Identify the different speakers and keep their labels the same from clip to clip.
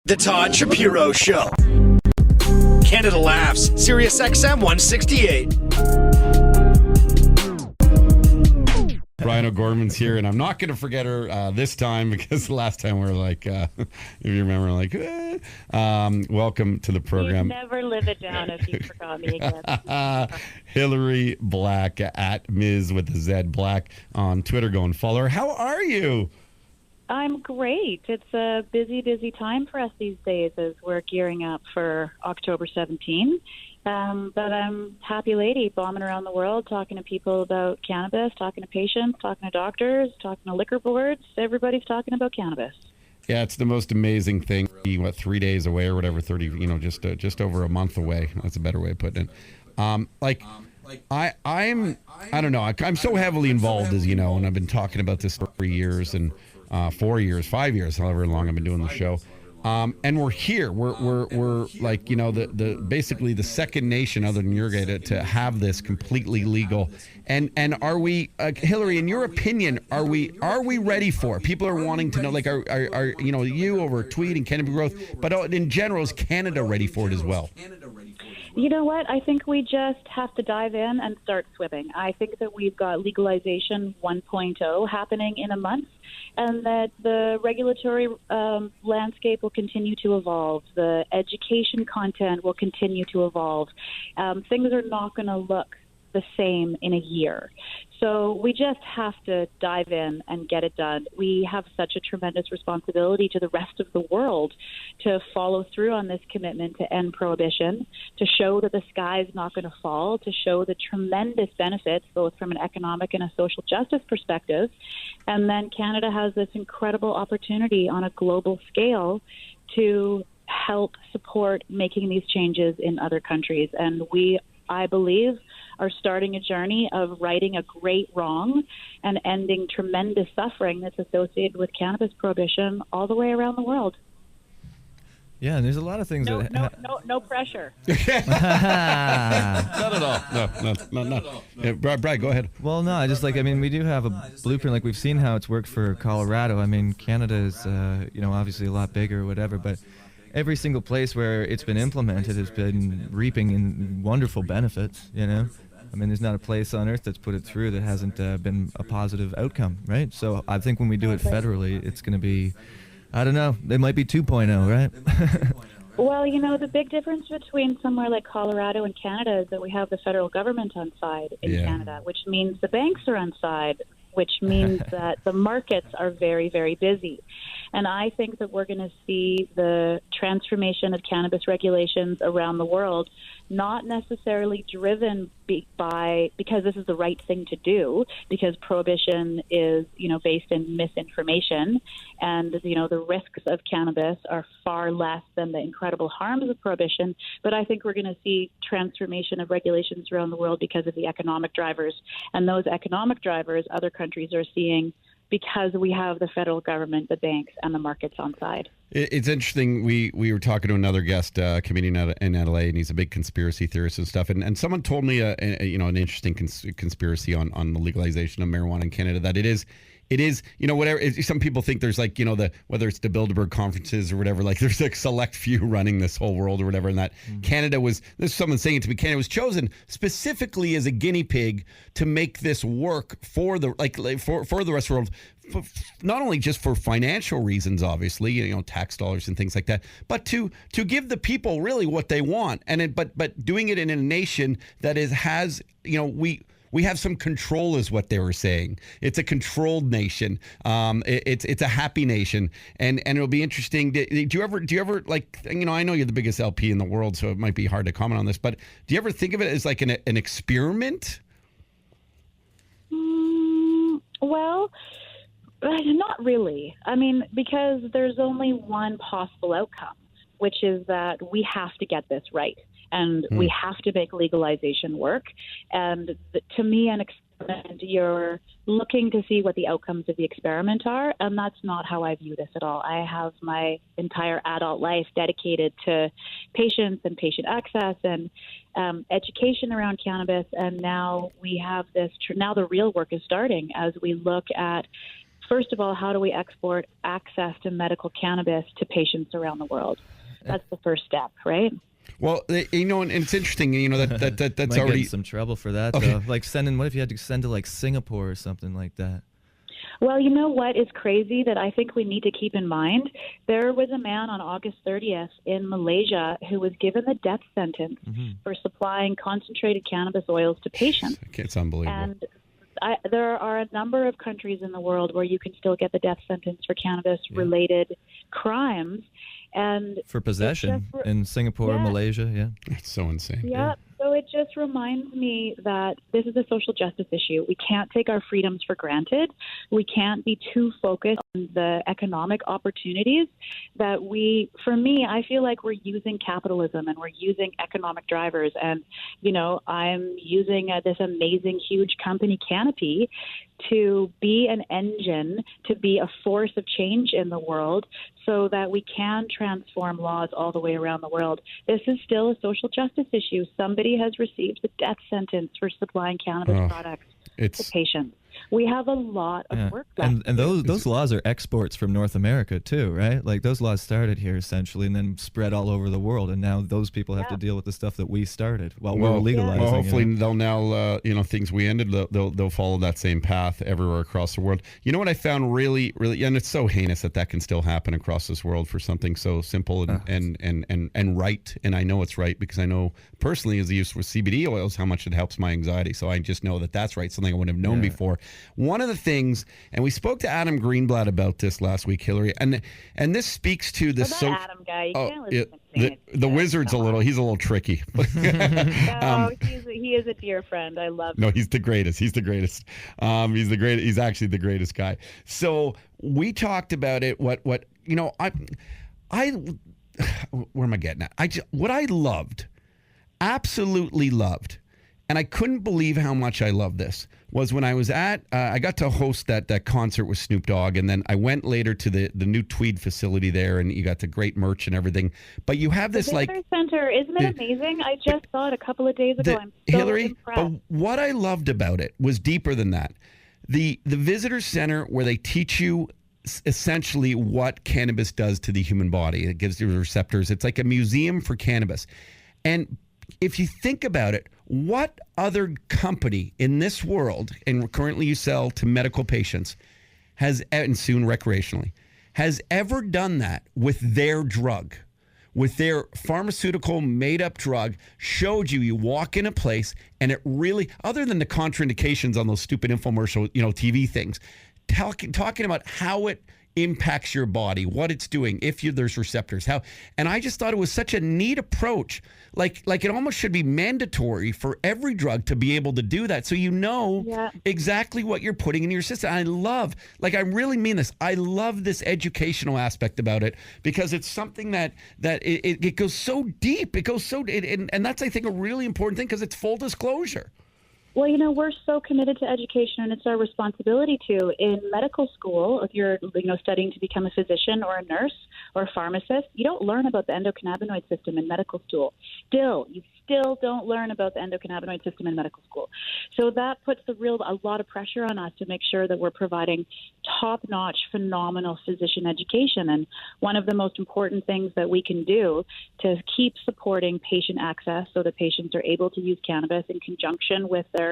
Speaker 1: The Todd Shapiro Show. Canada Laughs, SiriusXM 168.
Speaker 2: Brian O'Gorman's here, and I'm not going to forget her this time because the last time we were like, if you remember, welcome to the program.
Speaker 3: You'd never live it down if you forgot me again.
Speaker 2: Hilary Black at Ms. with the Z Black on Twitter. Go and follow her. How are you?
Speaker 3: I'm great. It's a busy, busy time for us these days as we're gearing up for October 17. But I'm a happy lady, bombing around the world, talking to people about cannabis, talking to patients, talking to doctors, talking to liquor boards. Everybody's talking about cannabis. Yeah,
Speaker 2: it's the most amazing thing. 3 days away or whatever, 30, just over a month away. That's a better way of putting it. I don't know. I'm so heavily involved, as you know, and I've been talking about this for 3 years and 4 years, 5 years, however long I've been doing the show. And we're here. We're like, the basically the second nation other than Uruguay to have this completely legal. And are we, Hilary, in your opinion, are we ready for it? People are wanting to know, like, are you over Tweed and cannabis growth, but in general, is Canada ready for it as well?
Speaker 3: You know what? I think we just have to dive in and start swimming. I think that we've got Legalization 1.0 happening in a month, and that the regulatory landscape will continue to evolve. The education content will continue to evolve. Things are not going to look the same in a year. So we just have to dive in and get it done. We have such a tremendous responsibility to the rest of the world to follow through on this commitment to end prohibition, to show that the sky is not going to fall, to show the tremendous benefits, both from an economic and a social justice perspective. And then Canada has this incredible opportunity on a global scale to help support making these changes in other countries. And we, I believe, are starting a journey of righting a great wrong and ending tremendous suffering that's associated with cannabis prohibition all the way around the world.
Speaker 4: Yeah, and there's a lot of things
Speaker 3: no pressure.
Speaker 2: Not at all. No. Yeah, Brad, go ahead.
Speaker 4: Well, no, we do have a blueprint. Like, we've seen how it's worked for Colorado. I mean, Canada is, obviously a lot bigger or whatever, but every single place where it's been implemented has been reaping in wonderful benefits, I mean, there's not a place on earth that's put it through that hasn't been a positive outcome, right? So I think when we do it federally, it's going to be, I don't know, they might be 2.0, right?
Speaker 3: Well, the big difference between somewhere like Colorado and Canada is that we have the federal government on side in Canada, which means the banks are on side, which means that the markets are very, very busy. And I think that we're going to see the transformation of cannabis regulations around the world not necessarily driven because this is the right thing to do, because prohibition is, based in misinformation, and, the risks of cannabis are far less than the incredible harms of prohibition. But I think we're going to see transformation of regulations around the world because of the economic drivers. And those economic drivers other countries are seeing because we have the federal government, the banks, and the markets on side.
Speaker 2: It's interesting. We were talking to another guest, comedian in LA, and he's a big conspiracy theorist and stuff. And someone told me, an interesting conspiracy on the legalization of marijuana in Canada, that it is, whatever. Some people think there's whether it's the Bilderberg conferences or whatever, like there's a select few running this whole world or whatever, and that Canada was, there's someone saying it to me, Canada was chosen specifically as a guinea pig to make this work for the for the rest of the world. Not only just for financial reasons, obviously, tax dollars and things like that, but to give the people really what they want, but doing it in a nation that has we have some control, is what they were saying. It's a controlled nation. It's a happy nation, and it'll be interesting. Do you ever like, I know you're the biggest LP in the world, so it might be hard to comment on this, but do you ever think of it as like an experiment?
Speaker 3: Well, not really. I mean, because there's only one possible outcome, which is that we have to get this right. And we have to make legalization work. And to me, an experiment, you're looking to see what the outcomes of the experiment are. And that's not how I view this at all. I have my entire adult life dedicated to patients and patient access and education around cannabis. And now we have this, now the real work is starting as we look at first of all, how do we export access to medical cannabis to patients around the world? That's the first step, right?
Speaker 2: Well, you know, and it's interesting, you know, that's
Speaker 4: Might
Speaker 2: already
Speaker 4: get in some trouble for that, though. Like what if you had to send to like Singapore or something like that?
Speaker 3: Well, you know what is crazy that I think we need to keep in mind? There was a man on August 30th in Malaysia who was given the death sentence for supplying concentrated cannabis oils to patients.
Speaker 2: It's unbelievable.
Speaker 3: And there are a number of countries in the world where you can still get the death sentence for cannabis-related crimes. And
Speaker 4: for possession in Singapore, Malaysia,
Speaker 2: It's so insane.
Speaker 3: Yeah. So it just reminds me that this is a social justice issue. We can't take our freedoms for granted. We can't be too focused on the economic opportunities that for me, I feel like we're using capitalism and we're using economic drivers. And, you know, I'm using this amazing, huge company, Canopy, to be an engine, to be a force of change in the world so that we can transform laws all the way around the world. This is still a social justice issue. Somebody has received the death sentence for supplying cannabis products to patients. We have a lot of work left.
Speaker 4: And those laws are exports from North America too, right? Like those laws started here essentially and then spread all over the world, and now those people have to deal with the stuff that we started while we're legalizing.
Speaker 2: Well, hopefully they'll now, things we ended, they'll follow that same path everywhere across the world. You know what I found really, really, and it's so heinous that can still happen across this world for something so simple and right. And I know it's right because I know personally as the use with CBD oils how much it helps my anxiety. So I just know that that's right, something I wouldn't have known before. One of the things, and we spoke to Adam Greenblatt about this last week, Hilary, and this speaks to the
Speaker 3: Adam guy. You can't listen to me.
Speaker 2: The wizard's he's a little tricky.
Speaker 3: No, he is a dear friend. I love him.
Speaker 2: No, he's the greatest. He's the greatest. He's actually the greatest guy. So we talked about it. What you know, I where am I getting at? What I loved, absolutely loved, and I couldn't believe how much I loved this, was when I was at, I got to host that concert with Snoop Dogg, and then I went later to the new Tweed facility there, and you got the great merch and everything. But you have this
Speaker 3: the visitor center, isn't it amazing? I just saw it a couple of days ago. I'm so
Speaker 2: Hilary,
Speaker 3: impressed.
Speaker 2: but what I loved about it was deeper than that. The visitor center where they teach you essentially what cannabis does to the human body. It gives you receptors. It's like a museum for cannabis. And if you think about it, what other company in this world, and currently you sell to medical patients, and soon recreationally, has ever done that with their drug, with their pharmaceutical made-up drug, showed you walk in a place and it really, other than the contraindications on those stupid infomercial, TV things, talking about how it impacts your body, what it's doing, if there's receptors, how. And I just thought it was such a neat approach. Like it almost should be mandatory for every drug to be able to do that, so exactly what you're putting in your system. I really mean this. I love this educational aspect about it because it's something that it goes so deep. It goes so, and that's, I think, a really important thing because it's full disclosure.
Speaker 3: Well, we're so committed to education, and it's our responsibility to. In medical school, if you're studying to become a physician or a nurse or a pharmacist, you don't learn about the endocannabinoid system in medical school. You still don't learn about the endocannabinoid system in medical school. So that puts a lot of pressure on us to make sure that we're providing top-notch, phenomenal physician education. And one of the most important things that we can do to keep supporting patient access so that patients are able to use cannabis in conjunction with their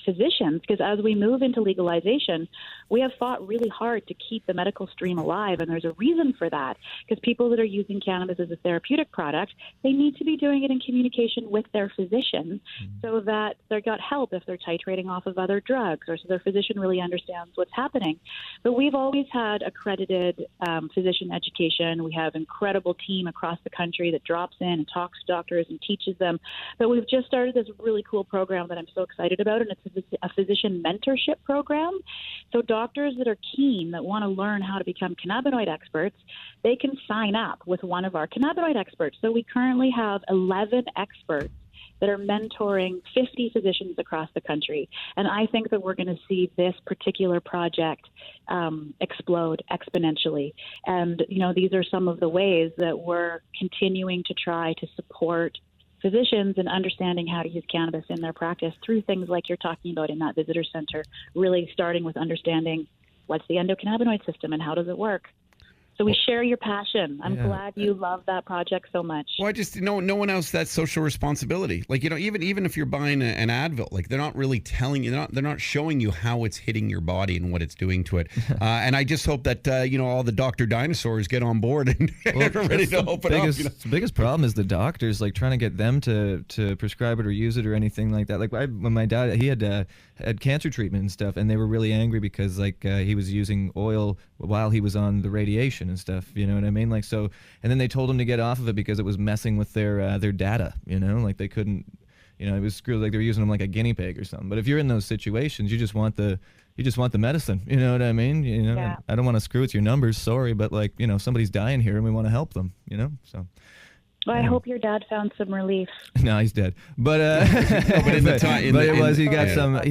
Speaker 3: physicians, because as we move into legalization, we have fought really hard to keep the medical stream alive, and there's a reason for that, because people that are using cannabis as a therapeutic product, they need to be doing it in communication with their physician so that they've got help if they're titrating off of other drugs, or so their physician really understands what's happening. But we've always had accredited physician education. We have an incredible team across the country that drops in and talks to doctors and teaches them. But we've just started this really cool program that I'm so excited about, and it's a physician mentorship program. So doctors that are keen, that want to learn how to become cannabinoid experts, they can sign up with one of our cannabinoid experts. So we currently have 11 experts that are mentoring 50 physicians across the country. And I think that we're going to see this particular project explode exponentially. And, these are some of the ways that we're continuing to try to support physicians in understanding how to use cannabis in their practice through things like you're talking about in that visitor center, really starting with understanding what's the endocannabinoid system and how does it work? So we share your passion. I'm glad you love that project so much.
Speaker 2: Well, I just no one else that social responsibility. Like, you know, even if you're buying an Advil, like they're not really telling you, they're not showing you how it's hitting your body and what it's doing to it. And I just hope that you know, all the Dr. Dinosaurs get on board and are ready to open up. You know?
Speaker 4: The biggest problem is the doctors, like trying to get them to prescribe it or use it or anything like that. Like when my dad, he had cancer treatment and stuff, and they were really angry because like he was using oil while he was on the radiation and stuff, you know what I mean? Like, so, and then they told him to get off of it because it was messing with their data, you know, like they couldn't, you know, it was screwed, like they were using them like a guinea pig or something. But if you're in those situations, you just want the medicine, you know what I mean? You know,
Speaker 3: Yeah.
Speaker 4: I don't want to screw with your numbers, sorry, but like, you know, somebody's dying here and we want to help them, you know, so.
Speaker 3: Well, I hope your dad found some relief.
Speaker 4: No, he's dead. But he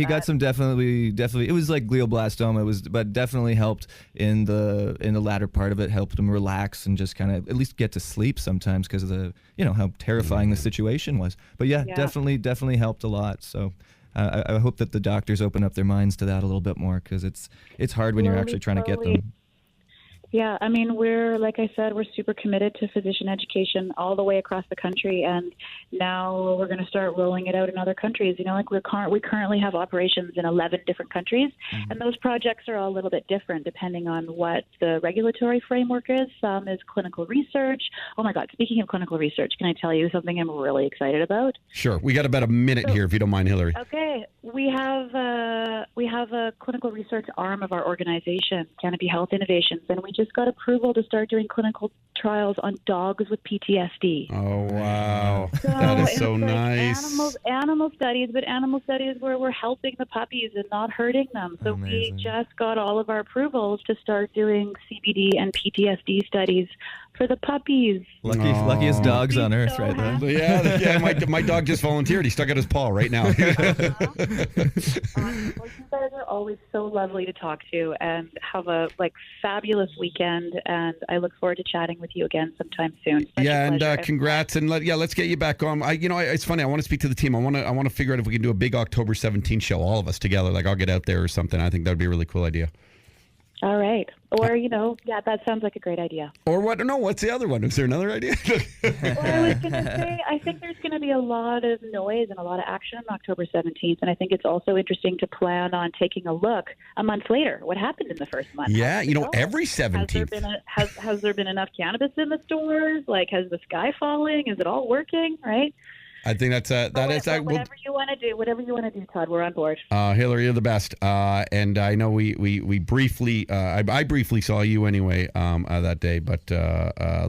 Speaker 4: got some definitely. It was like glioblastoma. But definitely helped in the latter part of it. Helped him relax and just kind of at least get to sleep sometimes because of the, you know, how terrifying the situation was. But yeah. definitely helped a lot. So. I hope that the doctors open up their minds to that a little bit more because it's hard when you're actually trying to get them.
Speaker 3: Yeah, I mean, like I said, we're super committed to physician education all the way across the country, and now we're going to start rolling it out in other countries. You know, like we currently have operations in 11 different countries, and those projects are all a little bit different depending on what the regulatory framework is. Some is clinical research. Oh my God, speaking of clinical research, can I tell you something I'm really excited about?
Speaker 2: Sure. We got about a minute here, if you don't mind, Hilary.
Speaker 3: Okay. We have a clinical research arm of our organization, Cannabis Health Innovations, and we just got approval to start doing clinical trials on dogs with PTSD.
Speaker 2: Oh, wow. That is so nice.
Speaker 3: Animal studies, but animal studies where we're helping the puppies and not hurting them. So
Speaker 4: Amazing.
Speaker 3: we just got all of our approvals to start doing CBD and PTSD studies for the puppies.
Speaker 4: Luckiest dogs on earth, right there.
Speaker 2: Yeah. My dog just volunteered. He stuck out his paw right now.
Speaker 3: Well, you guys are always so lovely to talk to, and have a fabulous weekend. And I look forward to chatting with you again sometime soon. Such a
Speaker 2: And
Speaker 3: pleasure.
Speaker 2: congrats, and let's get you back on. It's funny. I want to speak to the team. I want to figure out if we can do a big October 17th show, all of us together. Like I'll get out there or something. I think that would be a really cool idea.
Speaker 3: All right. Or, that sounds like a great idea.
Speaker 2: Or what? No, what's the other one? Is there another idea?
Speaker 3: Well, I was going to say, I think there's going to be a lot of noise and a lot of action on October 17th. And I think it's also interesting to plan on taking a look a month later. What happened in the first month?
Speaker 2: Yeah, every 17th.
Speaker 3: Has there been enough cannabis in the stores? Like, has the sky falling? Is it all working? Right?
Speaker 2: I think
Speaker 3: whatever you want to do, Todd, we're on board.
Speaker 2: Hilary, you're the best. And I know we briefly, I briefly saw you anyway that day, but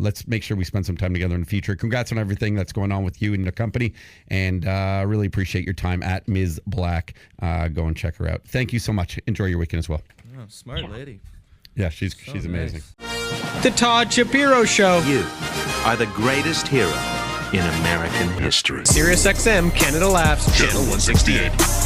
Speaker 2: let's make sure we spend some time together in the future. Congrats on everything that's going on with you and the company, and really appreciate your time at Ms. Black. Go and check her out. Thank you so much. Enjoy your weekend as well.
Speaker 4: Oh, smart lady.
Speaker 2: Yeah, she's amazing.
Speaker 4: Nice.
Speaker 1: The Todd Shapiro Show.
Speaker 5: You are the greatest hero in American history.
Speaker 1: SiriusXM Canada Laughs Ch.168.